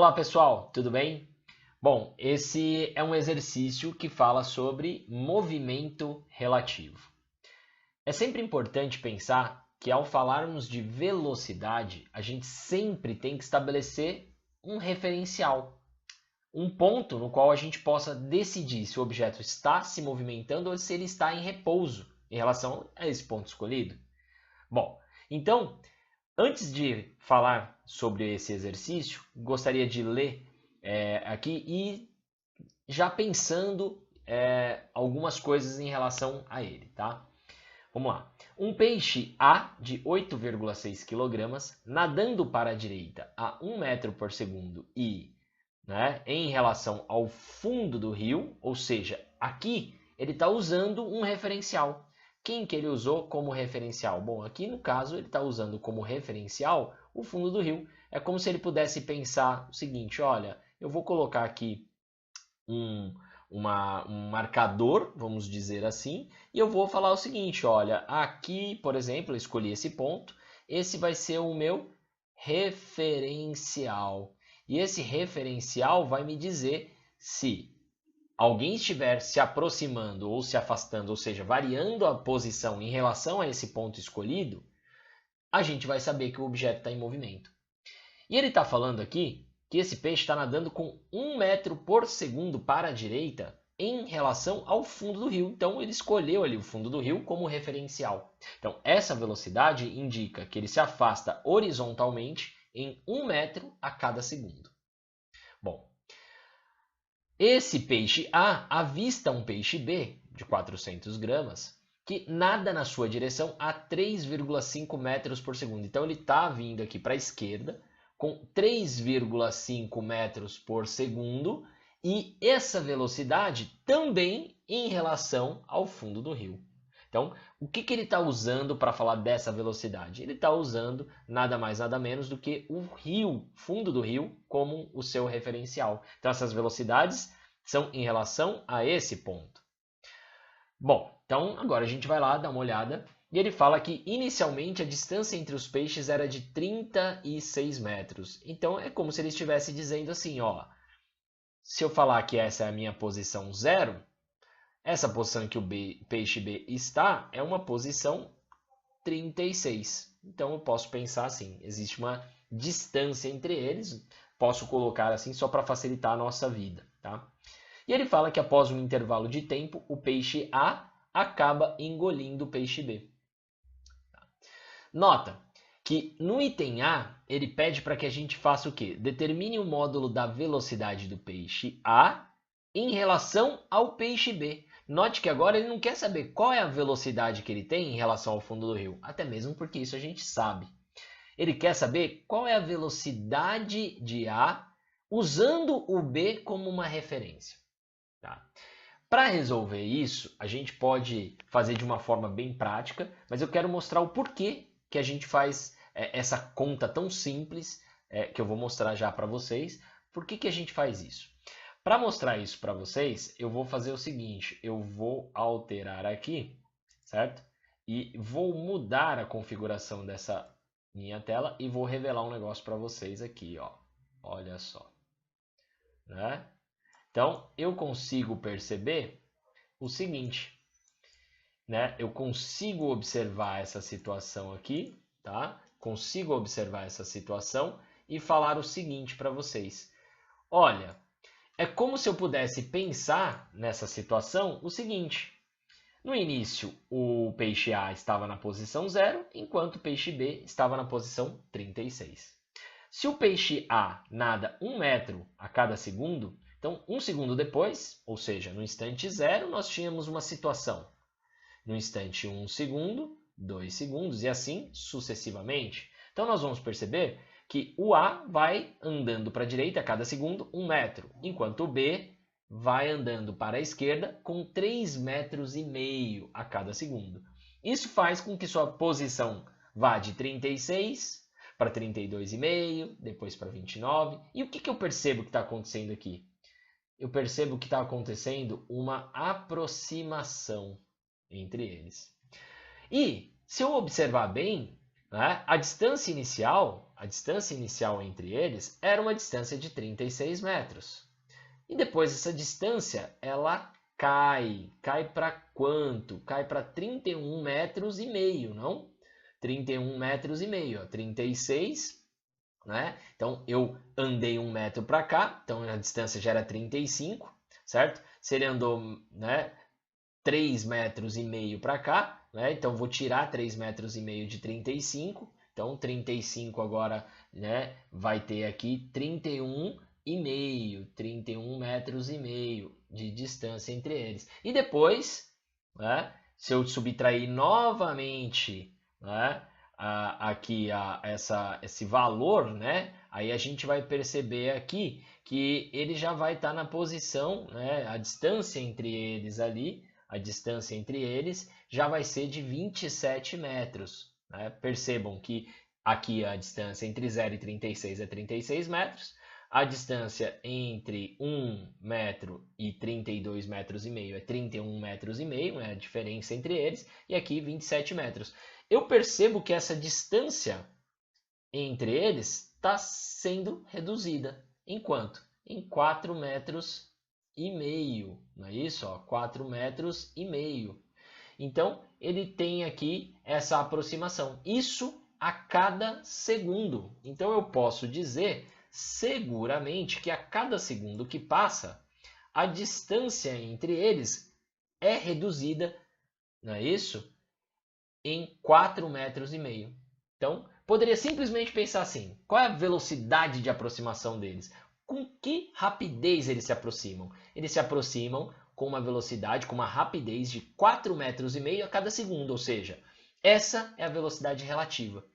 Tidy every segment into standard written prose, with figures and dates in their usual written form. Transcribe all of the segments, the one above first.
Olá pessoal, tudo bem? Bom, esse é um exercício que fala sobre movimento relativo. É sempre importante pensar que ao falarmos de velocidade, a gente sempre tem que estabelecer um referencial, um ponto no qual a gente possa decidir se o objeto está se movimentando ou se ele está em repouso em relação a esse ponto escolhido. Bom, então, antes de falar sobre esse exercício, gostaria de ler aqui e já pensando algumas coisas em relação a ele, tá? Vamos lá. Um peixe A de 8,6 kg nadando para a direita a 1 metro por segundo e em relação ao fundo do rio, ou seja, aqui ele está usando um referencial. Quem que ele usou como referencial? Bom, aqui no caso ele está usando como referencial o fundo do rio. É como se ele pudesse pensar o seguinte, olha, eu vou colocar aqui um marcador, vamos dizer assim, e eu vou falar o seguinte, olha, aqui, por exemplo, eu escolhi esse ponto, esse vai ser o meu referencial. E esse referencial vai me dizer se alguém estiver se aproximando ou se afastando, ou seja, variando a posição em relação a esse ponto escolhido, a gente vai saber que o objeto está em movimento. E ele está falando aqui que esse peixe está nadando com 1 metro por segundo para a direita em relação ao fundo do rio. Então, ele escolheu ali o fundo do rio como referencial. Então, essa velocidade indica que ele se afasta horizontalmente em 1 metro a cada segundo. Bom, esse peixe A avista um peixe B de 400 gramas que nada na sua direção a 3,5 metros por segundo. Então, ele está vindo aqui para a esquerda com 3,5 metros por segundo e essa velocidade também em relação ao fundo do rio. Então, o que ele está usando para falar dessa velocidade? Ele está usando nada mais, nada menos do que o rio, fundo do rio, como o seu referencial. Então, essas velocidades são em relação a esse ponto. Bom, então agora a gente vai lá dar uma olhada. E ele fala que inicialmente a distância entre os peixes era de 36 metros. Então é como se ele estivesse dizendo assim, ó, se eu falar que essa é a minha posição 0, essa posição que o peixe B está é uma posição 36. Então eu posso pensar assim, existe uma distância entre eles, posso colocar assim só para facilitar a nossa vida, tá? E ele fala que após um intervalo de tempo, o peixe A acaba engolindo o peixe B. Nota que no item A, ele pede para que a gente faça o quê? Determine o módulo da velocidade do peixe A em relação ao peixe B. Note que agora ele não quer saber qual é a velocidade que ele tem em relação ao fundo do rio, até mesmo porque isso a gente sabe. Ele quer saber qual é a velocidade de A usando o B como uma referência. Tá? Para resolver isso, a gente pode fazer de uma forma bem prática, mas eu quero mostrar o porquê que a gente faz essa conta tão simples, que eu vou mostrar já para vocês. Por que a gente faz isso? Para mostrar isso para vocês, eu vou fazer o seguinte, eu vou alterar aqui, certo? E vou mudar a configuração dessa minha tela e vou revelar um negócio para vocês aqui, ó. Olha só. Né? Então, eu consigo perceber o seguinte, né? Eu consigo observar essa situação aqui, tá? Consigo observar essa situação e falar o seguinte para vocês. Olha, é como se eu pudesse pensar nessa situação o seguinte. No início, o peixe A estava na posição 0, enquanto o peixe B estava na posição 36. Se o peixe A nada 1 metro a cada segundo, então 1 segundo depois, ou seja, no instante 0, nós tínhamos uma situação. No instante 1 segundo, 2 segundos e assim sucessivamente. Então nós vamos perceber que o A vai andando para a direita a cada segundo 1 metro, enquanto o B vai andando para a esquerda com 3,5 metros a cada segundo. Isso faz com que sua posição vá de 36 para 32,5, depois para 29. E o que eu percebo que está acontecendo aqui? Eu percebo que está acontecendo uma aproximação entre eles. E, se eu observar bem, né? A distância inicial entre eles era uma distância de 36 metros. E depois essa distância, ela cai. Cai para quanto? Cai para 31 metros e meio, não? 31 metros e meio, ó, 36, né? Então eu andei 1 metro para cá, então a distância já era 35, certo? Se ele andou, né, 3 metros e meio para cá, né? Então vou tirar 3 metros e meio de 35. Então 35 agora, né, vai ter aqui 31 metros e meio de distância entre eles. E depois, né, se eu subtrair novamente, né, aqui esse valor, né, aí a gente vai perceber aqui que ele já vai estar na posição, né, a distância entre eles ali, a distância entre eles já vai ser de 27 metros. Né? Percebam que aqui a distância entre 0 e 36 é 36 metros, a distância entre 1 metro e 32 metros e meio é 31 metros e meio, né? A diferença entre eles, e aqui 27 metros. Eu percebo que essa distância entre eles está sendo reduzida. Em quanto? Em 4 metros e meio, não é isso? 4 metros e meio. Então, ele tem aqui essa aproximação. Isso a cada segundo. Então, eu posso dizer seguramente que a cada segundo que passa, a distância entre eles é reduzida, não é isso? Em 4 metros e meio. Então, poderia simplesmente pensar assim, qual é a velocidade de aproximação deles? Com que rapidez eles se aproximam? Eles se aproximam com uma velocidade, com uma rapidez de 4 metros e meio a cada segundo, ou seja, essa é a velocidade relativa.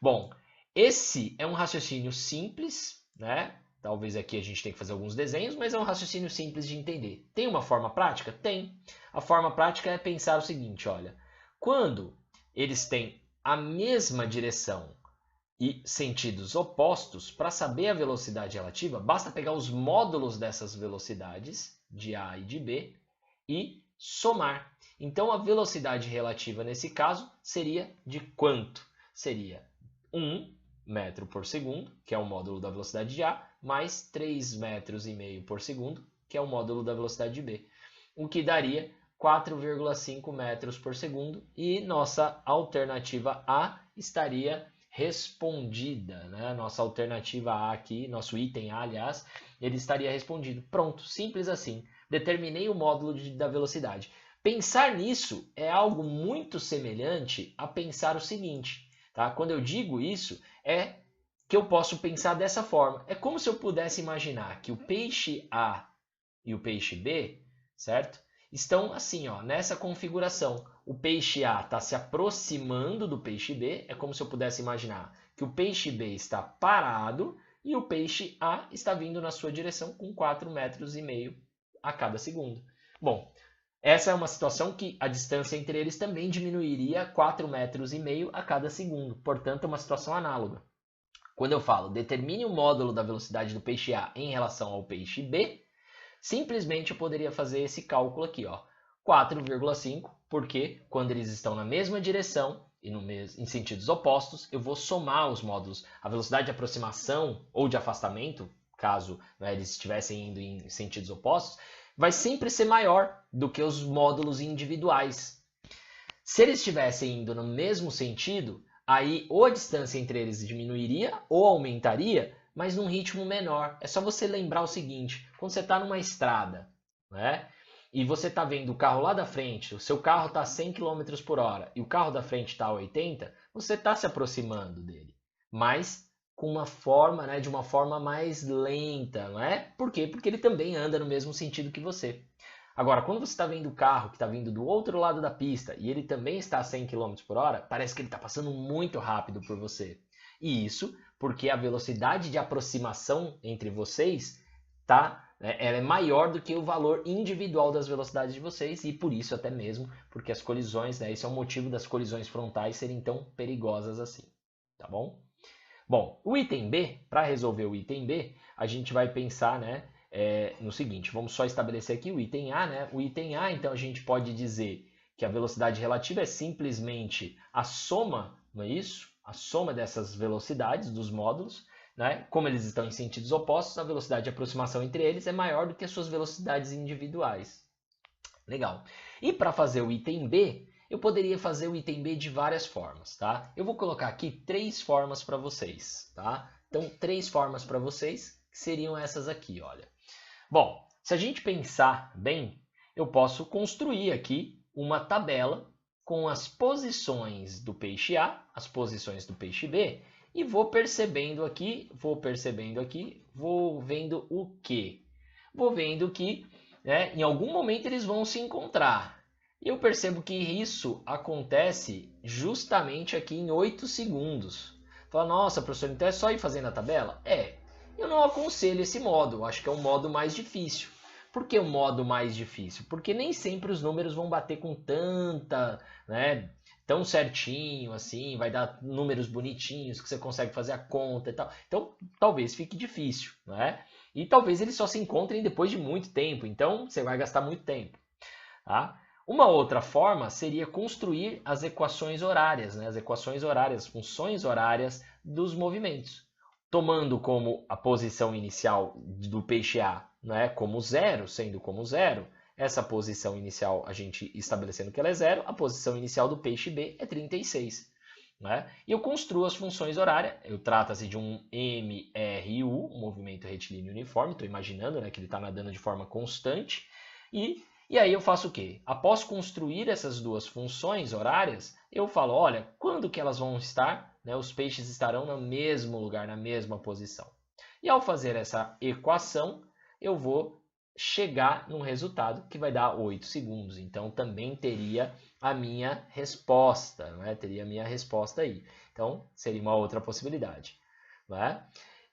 Bom, esse é um raciocínio simples, né? Talvez aqui a gente tenha que fazer alguns desenhos, mas é um raciocínio simples de entender. Tem uma forma prática? Tem. A forma prática é pensar o seguinte, olha, quando eles têm a mesma direção e sentidos opostos, para saber a velocidade relativa, basta pegar os módulos dessas velocidades, de A e de B, e somar. Então, a velocidade relativa nesse caso seria de quanto? Seria 1 metro por segundo, que é o módulo da velocidade de A, mais 3 metros e meio por segundo, que é o módulo da velocidade de B, o que daria 4,5 metros por segundo, e nossa alternativa A estaria respondida, né? Nossa alternativa A aqui, nosso item A, aliás, ele estaria respondido. Pronto, simples assim. Determinei o módulo da velocidade. Pensar nisso é algo muito semelhante a pensar o seguinte, tá? Quando eu digo isso, é que eu posso pensar dessa forma. É como se eu pudesse imaginar que o peixe A e o peixe B, certo? Estão assim, ó, nessa configuração. O peixe A está se aproximando do peixe B, é como se eu pudesse imaginar que o peixe B está parado e o peixe A está vindo na sua direção com 4 metros e meio a cada segundo. Bom, essa é uma situação que a distância entre eles também diminuiria 4 metros e meio a cada segundo, portanto é uma situação análoga. Quando eu falo determine o módulo da velocidade do peixe A em relação ao peixe B, simplesmente eu poderia fazer esse cálculo aqui, ó, 4,5, porque quando eles estão na mesma direção e em sentidos opostos, eu vou somar os módulos. A velocidade de aproximação ou de afastamento, caso, né, eles estivessem indo em sentidos opostos, vai sempre ser maior do que os módulos individuais. Se eles estivessem indo no mesmo sentido, aí ou a distância entre eles diminuiria ou aumentaria, mas num ritmo menor. É só você lembrar o seguinte, quando você está numa estrada, né, e você está vendo o carro lá da frente, o seu carro está a 100 km por hora e o carro da frente está a 80, você está se aproximando dele, mas com uma forma, né, de uma forma mais lenta, não é? Por quê? Porque ele também anda no mesmo sentido que você. Agora, quando você está vendo o carro que está vindo do outro lado da pista e ele também está a 100 km por hora, parece que ele está passando muito rápido por você. E isso porque a velocidade de aproximação entre vocês ela é maior do que o valor individual das velocidades de vocês e por isso até mesmo porque as colisões, né, esse é o motivo das colisões frontais serem tão perigosas assim, tá bom? Bom, o item B, para resolver o item B, a gente vai pensar, né, no seguinte, vamos só estabelecer aqui o item A, né? O item A, então a gente pode dizer que a velocidade relativa é simplesmente a soma, não é isso? a soma dessas velocidades dos módulos, né? Como eles estão em sentidos opostos, a velocidade de aproximação entre eles é maior do que as suas velocidades individuais. Legal. E para fazer o item B, eu poderia fazer o item B de várias formas, tá? Eu vou colocar aqui 3 formas para vocês, tá? Então, 3 formas para vocês, que seriam essas aqui, olha. Bom, se a gente pensar bem, eu posso construir aqui uma tabela com as posições do peixe A, as posições do peixe B, e vou vendo o quê? Vou vendo que, né, em algum momento eles vão se encontrar. E eu percebo que isso acontece justamente aqui em 8 segundos. Fala, nossa, professor, então é só ir fazendo a tabela? Eu não aconselho esse modo, eu acho que é um modo mais difícil. Por que um modo mais difícil? Porque nem sempre os números vão bater com tão certinho assim, vai dar números bonitinhos que você consegue fazer a conta e tal. Então, talvez fique difícil, né? E talvez eles só se encontrem depois de muito tempo, então você vai gastar muito tempo, tá? Uma outra forma seria construir as equações horárias, né? As equações horárias, as funções horárias dos movimentos, tomando como a posição inicial do peixe A, né, como zero, sendo como zero, essa posição inicial a gente estabelecendo que ela é zero, a posição inicial do peixe B é 36. Né? E eu construo as funções horárias, trata-se de um MRU, um movimento retilíneo uniforme, estou imaginando, né, que ele está nadando de forma constante, e aí eu faço o quê? Após construir essas duas funções horárias, eu falo, olha, quando que elas vão estar? Né, os peixes estarão no mesmo lugar, na mesma posição. E ao fazer essa equação, eu vou chegar num resultado que vai dar 8 segundos. Então, também teria a minha resposta, né? Teria a minha resposta aí. Então, seria uma outra possibilidade. Né?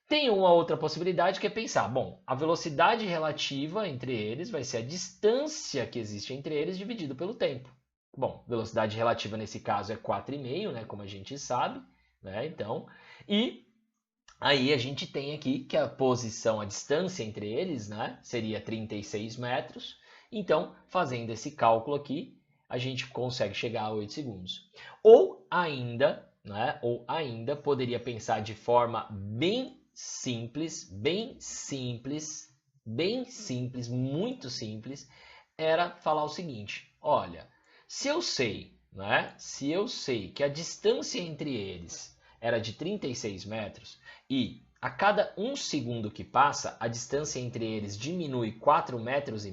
Tem uma outra possibilidade que é pensar, bom, a velocidade relativa entre eles vai ser a distância que existe entre eles dividido pelo tempo. Bom, velocidade relativa nesse caso é 4,5, né, como a gente sabe, né? Então, e aí a gente tem aqui que a posição, a distância entre eles, né, seria 36 metros. Então, fazendo esse cálculo aqui, a gente consegue chegar a 8 segundos. Ou ainda poderia pensar de forma bem simples, muito simples, era falar o seguinte, olha, se eu sei que a distância entre eles era de 36 metros e a cada 1 segundo que passa, a distância entre eles diminui 4,5 metros,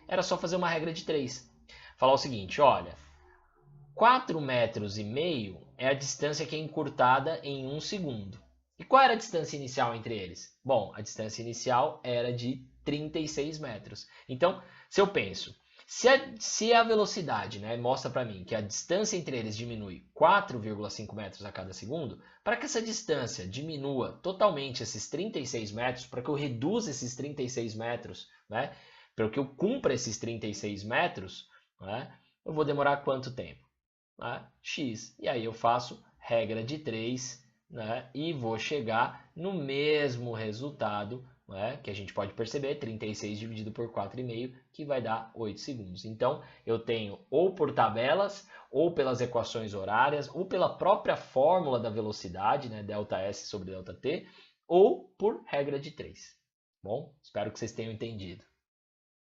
era só fazer uma regra de 3. Falar o seguinte, olha, 4,5 metros é a distância que é encurtada em 1 segundo. E qual era a distância inicial entre eles? Bom, a distância inicial era de 36 metros. Então, se eu penso, se a velocidade, né, mostra para mim que a distância entre eles diminui 4,5 metros a cada segundo, para que essa distância diminua totalmente esses 36 metros, para que eu reduza esses 36 metros, né, para que eu cumpra esses 36 metros, né, eu vou demorar quanto tempo? X. E aí eu faço regra de 3, né, e vou chegar no mesmo resultado, né, que a gente pode perceber, 36 dividido por 4,5, que vai dar 8 segundos. Então, eu tenho ou por tabelas, ou pelas equações horárias, ou pela própria fórmula da velocidade, né, ΔS sobre ΔT, ou por regra de 3. Bom, espero que vocês tenham entendido.